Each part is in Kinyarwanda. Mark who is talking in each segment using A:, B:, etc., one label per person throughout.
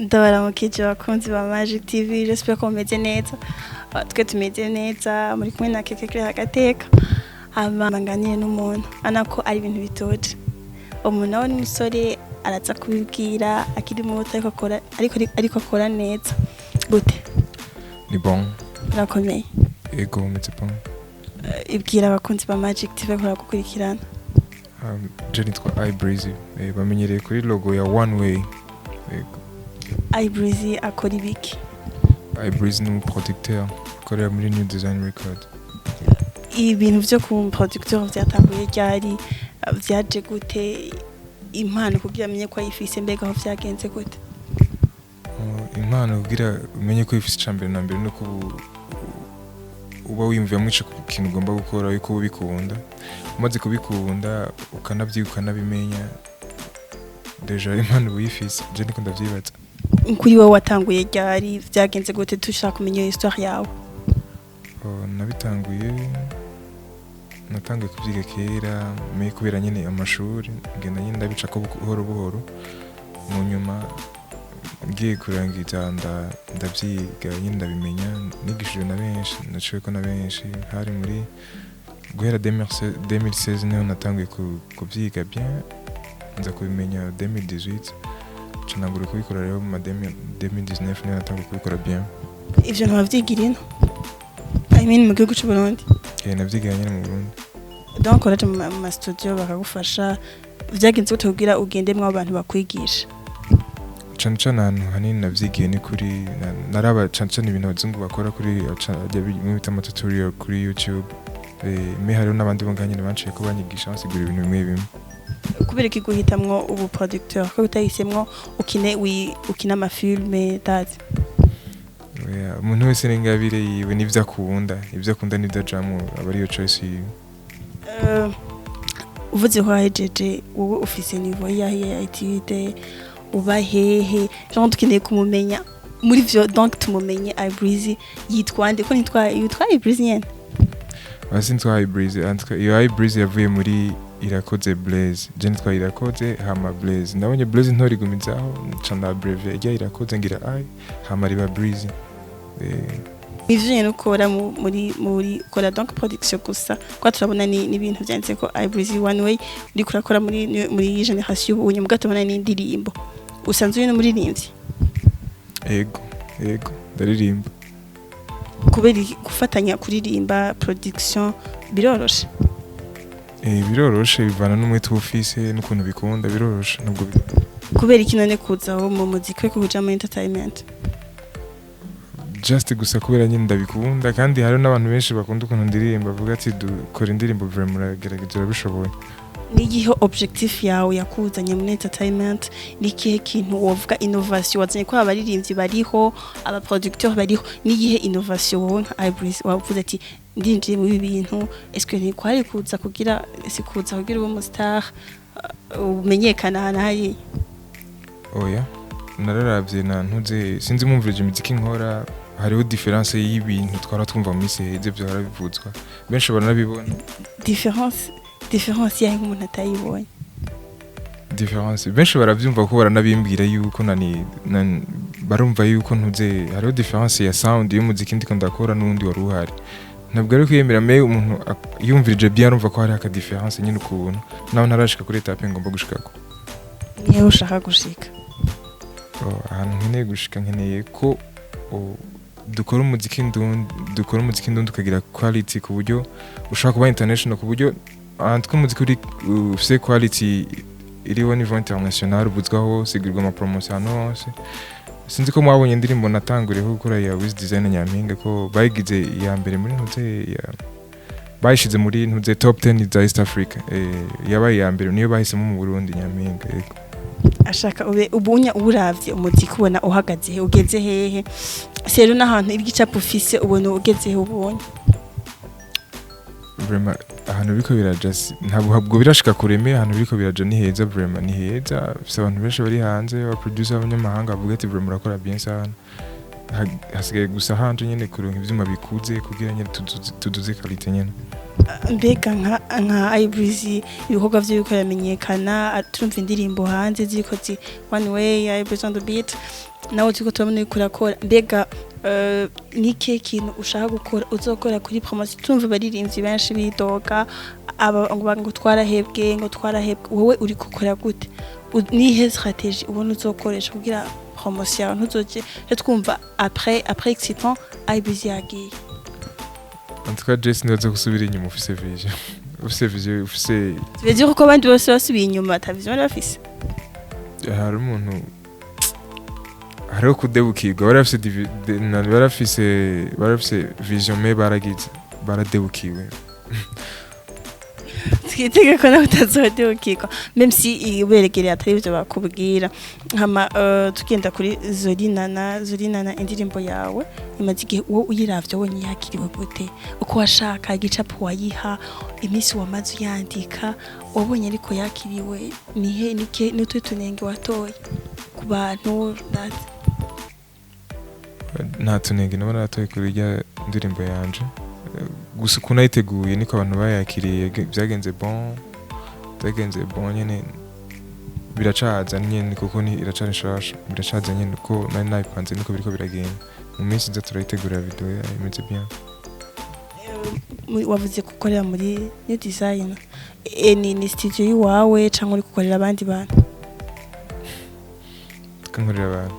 A: ndabaramukije abakunzi ba Magic TV, j'espère ko mumeze neza. Twe tumeze neza, muri kumwe na Keke Claire Agateka. Amanganiye n'umuntu anako ari ibintu bitoje. Umuntu nawe n'umusore araza kubibwira akiri muto ariko akora neza. Gute?
B: Ni bon.
A: Rakomeye.
B: Ego meze bon.
A: Ibwira abakunzi ba Magic TV ko gukurikirana.
B: Je nitwa iBreezy. Bamenyereye kuri logo ya One Way.
A: iBreezy akora ibiki?
B: iBreezy ni umuproducteur ukorera muri New Design Record.
A: Ibintu byo ku producteur byatanguye ryari, vyaje gute, impano kugira amenye ko ayifise, mbega aho vyagenze gute?
B: Impano kugira umenye ko ifise icambere na mbere no uba wiyumviye mwice ku kintu ugomba gukora yuko ubikunda, umaze kubikunda ukanavyibuka nabimenya deja impano uyifise. Je niko ndavyibaza.
A: Kuri wowe watanguye ryari, vyagenze gute, tushaka kumenya histoire yawe?
B: Natanguye kuvyiga kera me kubera nyene amashuri ngenda nyene ndabica ko buhoro buhoro, mu nyuma ngiye kurangiza ndavyiga nyene ndabimenya, nigishijwe na benshi, naciwe ko na benshi. Hari muri guhera 2016 niho natanguye kuvyiga bien, nza kubimenya 2018, canangura kubikora rero mu 2019 niho natanguye kubikora bien.
A: Ivyo ntavyigira ino? Mu gihugu cy'u Burundi?
B: Navyigira nyene mu Burundi.
A: Donc uraje mu studio bakagufasha, vyagenze gute kugira ugendemwe abantu bakwigisha?
B: Cane ahantu hanini navyigiye ni kuri naraba cane ibintu abazungu bakora kuri bita tutorial kuri YouTube. Me hariho n'abandi bonganye banciye ko banyigisha basigura ibintu bimwe bimwe.
A: Kubera iki guhitamwo ubu producteur ko utayisemwo ukina amafilme tazi?
B: Umuntu wese n'ingabire yiwe n'ivyo akunda, ivyo akunda n'ivyo ajamwo aba ariyo choice yiwe.
A: Uvuze ko ahejeje, wowe ufise niveau ya activité, uba hehe, genre dukeneye kumumenya muri vyo, donc tumumenye iBreezy yitwa nde, ko yitwa iBreezy nyene?
B: Nitwa iBreezy, iyo iBreezy yavuye muri Irakoze Blaze. Je nitwa Irakoze hama Blaze. Ndabonye Blaze ntorigumizaho canda abbreviate ijya Irakoze ngira hama riba Breezy.
A: Ivyo nyene ukora muri kora donc production gusa, kwa turabona ni ibintu byanditse ko iBreezy One Way uri kurakora muri generation ubu nyuma gatubona n'indirimbo. Usanzwe uri n'umuririmbyi?
B: Ego ndaririmba.
A: Kubera gufatanya kuririmba production biroroshe?
B: Biroroshe, bivana n'umwete ufise n'ukuntu bikunda, biroroshe nubwo. Kubera
A: iki none kuzaho mu muziki ko kuja mu entertainment?
B: Just gusa kubera nyine ndabikunda, kandi hari n'abantu benshi bakunda ukuntu ndirimba, bavuga ati dukora indirimbo vraiment muragerageza urabishoboye.
A: Ni igihe objectif yawe yakuzanye mu entertainment, ni ikihe kintu wovuga innovation wazanye ko abaririmbyi bariho, aba producteur bariho, ni igihe innovation wowe nka iBreezy wavuze ati ndinjiye mu bintu, est-ce que ni kwari kuza kugira ube mu star umenyekana hana hari?
B: Oya, nararavye ntuze sinzi mumvirije imiziki nkora, hariho difference y'ibintu twara twumva mu isi heze byo harabivuzwa, benshi baranabibona.
A: Difference yaho umuntu atayibonye.
B: Difference benshi baravyumva ko baranabimbwira yuko barumva yuko ntuze hariho difference ya sound y'umuziki ndiko ndakora n'undi wari uhari. Ntabwo ari kwiyemera me umuntu yumvirije bien arumva ko hari aka difference nyine ukuntu naho ntarashika kuri etape ngomba gushikako.
A: Niye ushaka gushika?
B: Ahantu nkeneye gushika, nkeneye ko dukora umuziki ndundi ukagira quality ku buryo ushaka kuba international, ku buryo ahantu umuziki uri ufise quality iriho niveau international, ubuzwaho sigirwa ama promotion hose. Sinzi ko mwabonye indirimbo natanguriyeho gukora ya Wiz Design Nyampinga ko bayigize iya mbere muri bayishize muri top 10 za East Africa. Yabaye ya mbere niyo bahisemo mu Burundi Nyampinga.
A: Ashaka ubunya uburavye umuziki ubona uhagaze he, ugeze hehe? Sero n'ahantu igicapo ufise ubona ugeze he ubonye?
B: Vraiment ahantu biriko biraja ntabwo birashika kureme, ahantu biriko biraja ni heza, vraiment ni heza. Fise abantu benshi bari hanze, aba producer abanyamahanga bavuga ati vraiment urakora bien sana. Hasigaye gusa hanje nyene kuronka ivyuma bikuze kugira nyene tuduze quality nyene.
A: Mbega nka iBreezy ibikorwa vyo yuko yamenyekana, turumva indirimbo hanze ziko One Way, iBreezy on the beat, nawe turiko turabona yuko urakora mbega nike kintu ushaka gukora uzokora kuri promotion tumva baririmbyi benshi bidoga ngo twarahebwe wowe uri gukora gute nihe stratégie ubona uzokoresha kugira promotion ntuzoje twumva après excitant IBZ yagiye
B: en tout cas Jesse ndaza gusubira inyuma ufise vision ufise
A: tu veux dire ko abandi bose basubiye inyuma ta vision bafise
B: hari umuntu hariho kudebukirwa barafise vision me baradebukiwe
A: twitege ko nawe utazodebukirwa même si uberegereye atari ivyo bakubwira hama tugenda kuri Zolinana indirimbo yawe imaze igihe wowe uyiravye wonye yakiriwe gute uko washaka igicapo wayiha imisi wamaze uyandika wabonye ariko yakiriwe nihe nike n'utwe tunenge watoye ku bantu
B: nta tunenge nabona natoye kuri rya ndirimbo yanje gusa ukuntu ayiteguye niko abantu bayakiriye byagenze bon nyene biracaza nyene kuko ni iracana shasha biracaza nyene uko nari nabipanze niko biriko biragenda mu minsi nza turayitegura video imeze bien
A: wavuze gukorera muri New Design ni studio yiwawe cyangwa uri gukorera abandi bantu
B: tukankorera abantu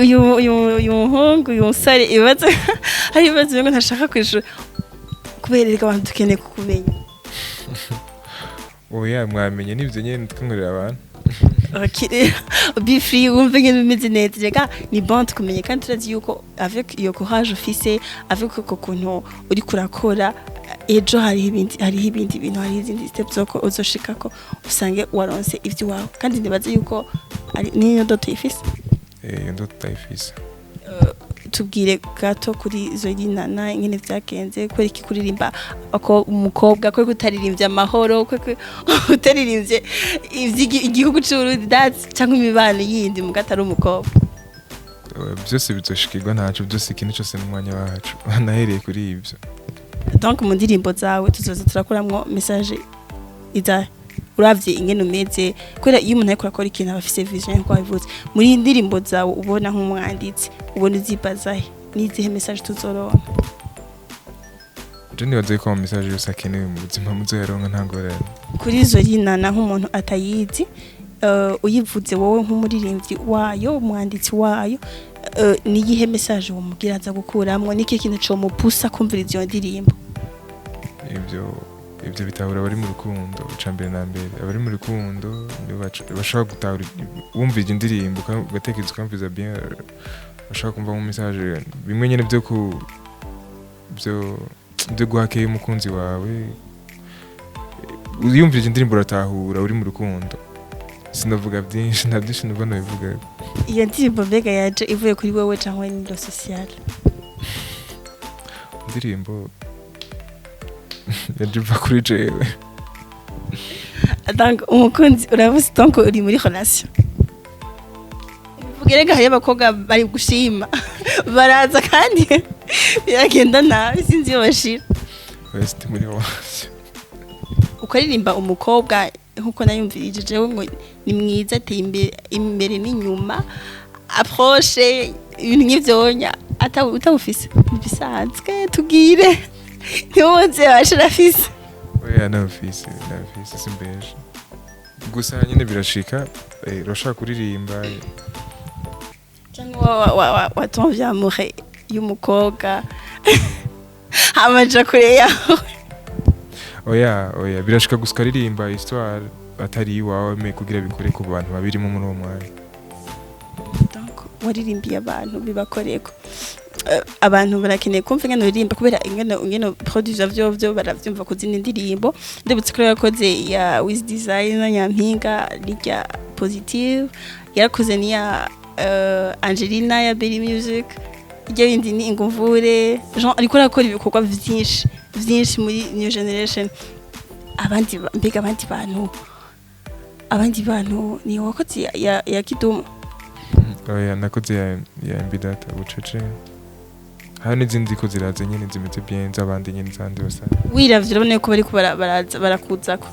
A: uyu muhungu uyu musore hari ibibazo ngo ntashaka kwishura kubereka abantu dukeneye kukumenya
B: oya mwamenye nivyo nyene tukankorera abantu
A: be free wumve ngene bimeze neza rega ni bon tukumenye kandi turazi yuko avec iyo courage ufise avec ko kuntu uri kurakora ejo hari ibindi bintu hari izindi steps zoko uzoshikako usange waronse ivyo wawe kandi nibaze yuko ari niyo doto ifise
B: ndoto ifise
A: tubwire gato kuri Zolinana ingene vyagenze kwera iki kuririmba ako umukobwa ko gutaririmbye amahoro ko utaririmbye igihugu cy'Urundi cyangwa imibano yindi mu gatari umukobwa
B: byose bizoshikirwa ntaco byose ikintu cyose n'umwanya wacu nahereye kuri ivyo
A: donc mu ndirimbo zawe tuzoza turakoramwo message iza uravye ingene umeze kwera iyo umuntu ariko akora ikintu abafise vision ko abivuze muri indirimbo zawe ubona nk'umwanditsi ubona uzibazahe nizihe message tuzoronka
B: je nibaze ko message yose akenewe mu buzima muzoyaronka ntangorane
A: kuri Zolinana nk'umuntu atayizi uyivuze wowe nk'umuririmbyi wayo umwanditsi wayo niyihe message wumubwira aza gukuramwo niki kintu cyo mupusa kumvira iyo ndirimbo
B: ibyo bitabura bari mu rukundo ucambere na mbere abari mu rukundo bashaka gutahura wumvira indirimbo ugatekereza ukamviza bien bashaka kumva mu message bimwe nyene byo guhakeye umukunzi wawe uyumvira indirimbo uratahura uri mu rukundo sinavuga byinshi nta byinshi nubona bivuga
A: iyo ndirimbo mbega yaje ivuye kuri wowe cyangwa ni lo social
B: indirimbo yajiva kuri jewe
A: donc umukunzi uravuze donc uri muri relation vugerega hari abakobwa bari gushima baraza kandi biragenda nabi sinzi iyo bashira
B: west muri relation
A: ukaririmba umukobwa nkuko nayumvirije jewe ngo ni mwiza ateye imbere n'inyuma approche ibintu nk'ivyonya utawufise bisanzwe tubwire ntiwoze washira fise
B: oya nafise simbeje gusa nyine birashika urashaka kuririmba
A: cyangwa watomvya amour y'umukobwa amaja kure yawe
B: oya birashika gusa ukaririmba histoire atari iwawe me kugira bikore ku bantu babirimo muri uwo mwanya
A: donc waririmbiye abantu bibakoreko abantu barakeneye kumva ingene uririmba kubera ingene producer vyo baravyumva kuzina indirimbo ndebutse ko yakoze ya Wiz Design na Nyampinga rya Positive yarakoze ni ya Angelina ya Berry Music iryo yindi ni Ingumvure Jean ariko arakora ibikorwa vyinshi muri New Generation abandi bantu ni wakoze ya Kidumu
B: oya nakoze ya Mbidata bucece hari n'izindi ko ziraza nyene zimeze bien z'abandi nyene zandi basa
A: wiravye urabone ko bari barakuzako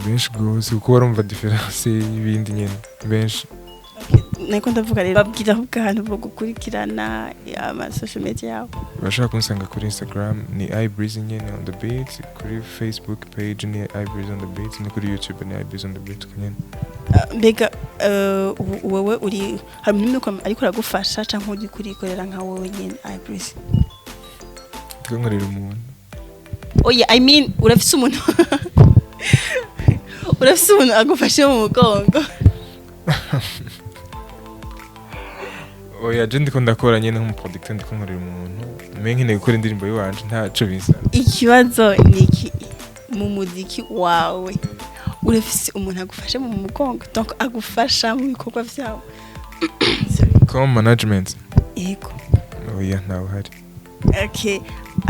B: benshi gose uko barumva difference y'ibindi nyene benshi
A: niko ndavuga rero babwira ubwantu bwo gukurikirana ama social media yawe.
B: Bashaka kunsanga kuri Instagram ni iBreeze nyene on the beat, kuri Facebook page ni iBreeze on the beat, ni kuri YouTube ni iBreeze on the beat nyene.
A: Mbega wewe uri hari umuntu ariko aragufasha canke uri kurikorera nka wowe nyene iBreeze?
B: Tukankorera umuntu.
A: Oya, I mean urafise umuntu agufashe mu mugongo.
B: Oya, je ndiko ndakora nyene nk'umuproducteur, ndiko nkorera umuntu nkeneye gukora indirimbo yiwanje ntaco bisa.
A: Ikibazo niki mu muziki wawe urafise umuntu agufashe mu mugongo, donc agufasha mu bikorwa vyawe?
B: Comme management.
A: Yego.
B: Oya, ntawe hari.
A: Okay,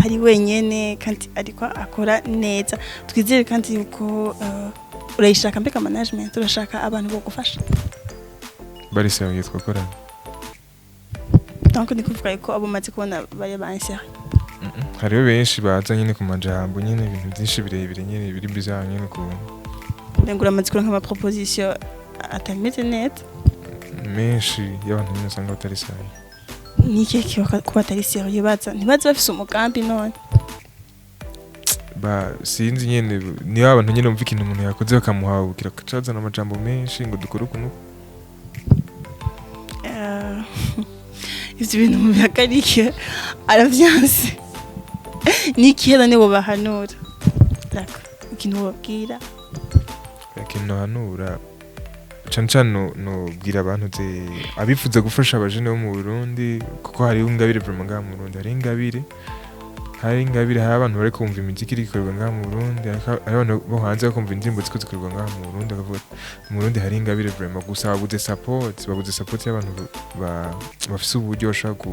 A: ari wenyene kandi ariko akora neza. Twizere kandi yuko urayishaka mbega management, urashaka abantu bo gufasha.
B: Bari serieux twakorana.
A: Donc ni kuvuga ko abo maze kubona bari banshyira.
B: Hariho benshi baza nyene ku majambo nyene ibintu byinshi birebire nyene biri bizarre nyene ku.
A: Ngura amaze kuronka ama proposition atameze neza.
B: Menshi y'abantu nyene usanga batari serieux.
A: Niki kiyoka kuba atari serieux baza ntibaze bafise umugambi none.
B: Sinzi nyene ni abantu nyene umva ikintu umuntu yakoze bakamuhabukira kacazana amajambo menshi ngo dukore kuno.
A: Ivyo bintu mubihagarike aravyanse. Niki hera nibo bahanura. Dako ikintu wabwira.
B: Ikintu hanura cane no bwira abantu ze abifuza gufasha abajene bo mu Burundi kuko hari ingabire vraiment ngaha mu Burundi, hari ingabire hari abantu bari kumva imiziki iri gukorwa ngaha mu Burundi, hari abantu bo hanze bakumva indirimbo ziko zikorwa ngaha mu Burundi, bakavuga mu Burundi hari ingabire vraiment gusa babuze support y'abantu bafise uburyo bashaka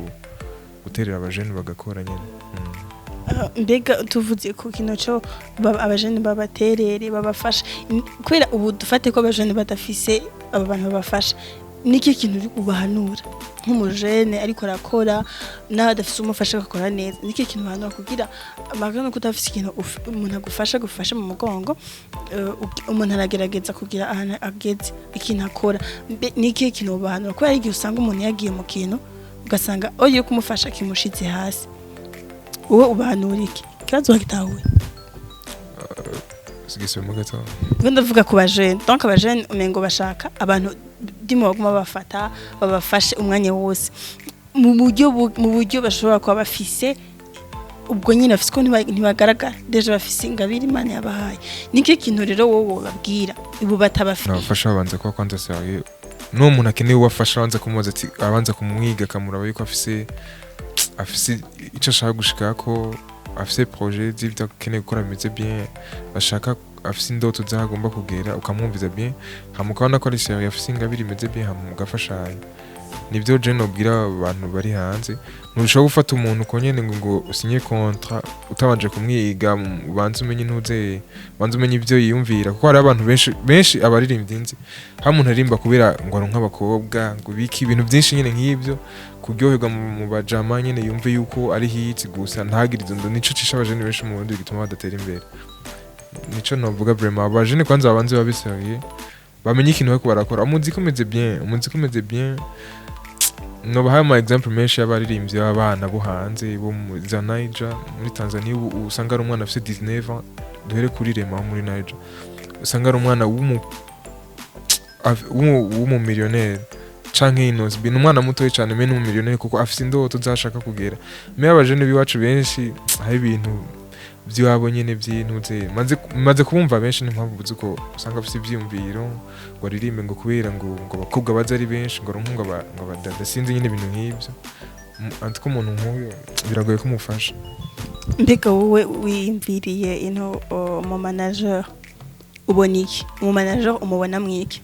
B: guterera abajene bagakora nyene.
A: Mbega tuvuze ku kino cyo abajene babaterere babafasha kwera ubu dufate ko abajene badafise aba bantu babafasha, niki kintu uri ubahanura nk'umujene ariko arakora n'adafise umufasha gukora neza, niki kintu bahanura kugira magana ko utafise ikintu umuntu gufasha mu mugongo, umuntu aragerageza kugira ahana ageze ikintu akora, niki kintu bahanura ko ari igihe usanga umuntu yagiye mu kintu ugasanga oyo kumufasha kimushitse hasi, wowe ubahanura iki? Kibazo wagitahuye?
B: Sigisemo gato.
A: Ndavuga ku bajene, donc abajene umengo bashaka abantu dimo baguma bafata babafashe umwanya wose mu buryo bashobora kuba bafise ubwo nyine bafise ko ntibagaragara deje bafise ingabire Imana yabahaye. Niki kintu rero wowe babwira ibo batabafite?
B: Nabafasha abanza kuba kwanza serieux. No umuntu akeneye ubafasha abanza kumubaza ati abanza kumwiga kamuraba yuko afise icyo ashaka gushikako, afise projet z'ibyo akeneye gukora bimeze bien, bashaka afise indoto zagomba kugera ukamwumviza bien, hamukabona ko ari serieux afise ingabire imeze bien hamugafashanya. Nibyo je nobwira abantu bari hanze, ntushobora gufata umuntu uko nyene ngo usinye contrat utabanje kumwiga, ubanze umenye intuze, ubanze umenye ibyo yiyumvira, kuko hari abantu benshi abaririmbyi nzi hamuntu arimba kubera ngo aronka abakobwa ngo biki ibintu byinshi nyene nk'ibyo kuryoherwa mu bajama nyene yumve yuko ari hiti gusa ntagirize ndo nico cisha abajene benshi mu Burundi gituma badatera imbere. Nico novuga vraiment abajene kwanza babanze babiserieux bamenye ikintu bako barakora, umuziki umeze bien. No bahaye ama example menshi y'abaririmbyi b'abana bo hanze bo za Niger muri Tanzania, usanga ari umwana afite 19 ans, duhere kuri Rema muri Niger, usanga ari umwana w'umu millionaire canke inoze bin umwana muto cyane me n'umu millionaire kuko afite indoto zashaka kugera. Me abajene biwacu benshi hari ibintu byabo nyene by'intuze maze kubumva benshi n'impamvu buzuko usanga afite ibyumviro ngo aririmbe ngo kubera ngo abakobwa baza ari benshi ngo runkunga ngo badada sinzi nyene ibintu nk'ibyo, antiko umuntu nk'uyo biragoye kumufasha.
A: Mbega wowe wiyumviriye ino mu manager ubona iki? Mu manager umubona mwiki?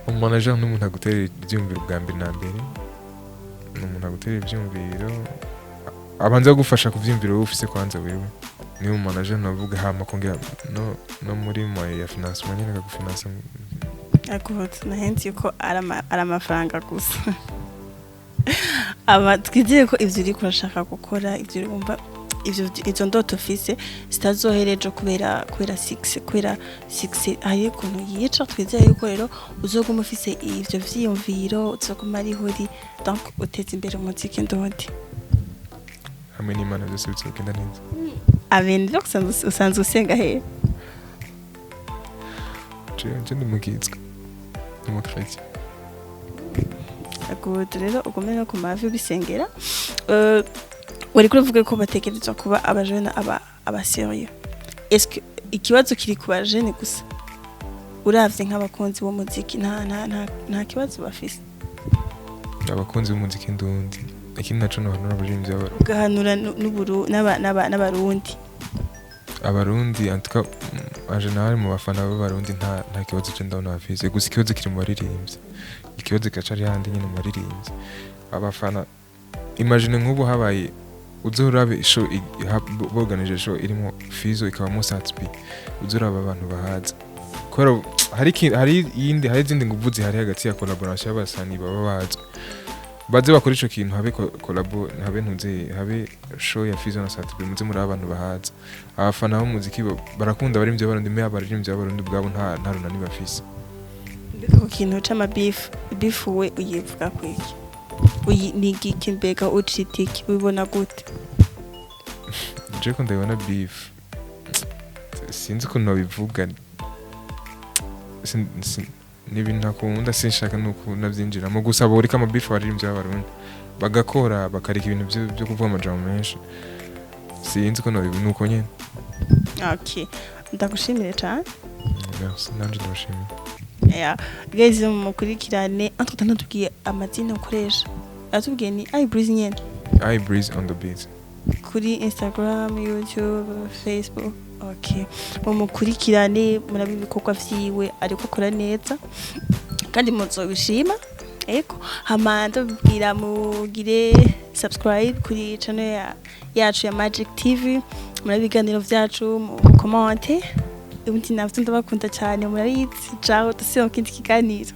B: Manager n'umuntu agutera ibyumviro bwa mbere na mbere, n'umuntu agutera ibyumviro abanza gufasha kuvyimviro ufise kwanza wewe, ni mu manager navuga hama kongera no muri moye ya financement nyene gagufinansa.
A: Akubatse nahenzi ko ara amafaranga gusa. Aba twizeye ko ivyo uri kurashaka gukora ivyo urumva izo ndoto ufise zitazohereje kubera 6 ari ukuntu yica twizeye yuko rero uzoguma ufise ivyo vyiyumviro uzoguma ari huri donc uteze imbere umuziki ndundi
B: hamwe n'Imana byose bizogenda neza.
A: Amen rero usanzwe usenga he?
B: Je ndi mugizwe n'umukristo.
A: Good rero ugome no ku mavi bisengera wari kuvuga ko batekereza kuba abajene aba serieux. Est-ce que ikibazo kiri ku bajene gusa uravye nk'abakunzi bo muziki nta kibazo bafise?
B: Abakunzi b'umuziki ndundi ikindi naco n'abantu n'abaririmbyi b'abarundi
A: ugahanura n'abarundi
B: abarundi antuka en general mu bafana b'abarundi nta kibazo cyo ndabona bafise gusa ikibazo kiri mu baririmbyi ikibazo gacari handi nyine mu baririmbyi abafana imagine nk'ubu habaye uzorabe show boganije show irimo Fizo ikabamo Satsby uzoraba abantu bahaza kora hari izindi nguvu zihari hagati ya collaboration y'abasani baba bazwe baze bakora ico kintu habe collabo habe ntuze habe show ya Fizo na Satsby muze muri abantu bahaza abafana b'umuziki barakunda bari imvye barundi me abaririmbyi b'abarundi bwabo nta runani bafise
A: mbega ku kintu c'amabeef we uyivuga kwiki nigiki mbega ucitiki ubibona gute?
B: Je ko ndabona beef sinzi ko nobivuga n'ibintu ntakunda sinshaka nuko navyinjiramo gusa borika amabeef baririmbyi b'abarundi bagakora bakarika ibintu byo kuvuga amajambo menshi sinzi ko nobibona uko nyene.
A: Okay ndagushimire cyane.
B: Merci nanje ndabashimira.
A: Guys mukurikirane entre tubwiye amazina ukoresha atubwiye ni iBreeze nyene
B: iBreeze on the beat
A: kuri Instagram, YouTube, Facebook. Okay mukurikirane murabe ibikorwa vyiwe ariko akora neza kandi muzobishima eko hamanda bibwira mugire subscribe kuri channel yacu ya Magic TV murabe ibiganiro vyacu mu comment ubundi navyo ndabakunda cyane murabizi ciao tusiyo kindi kiganiro.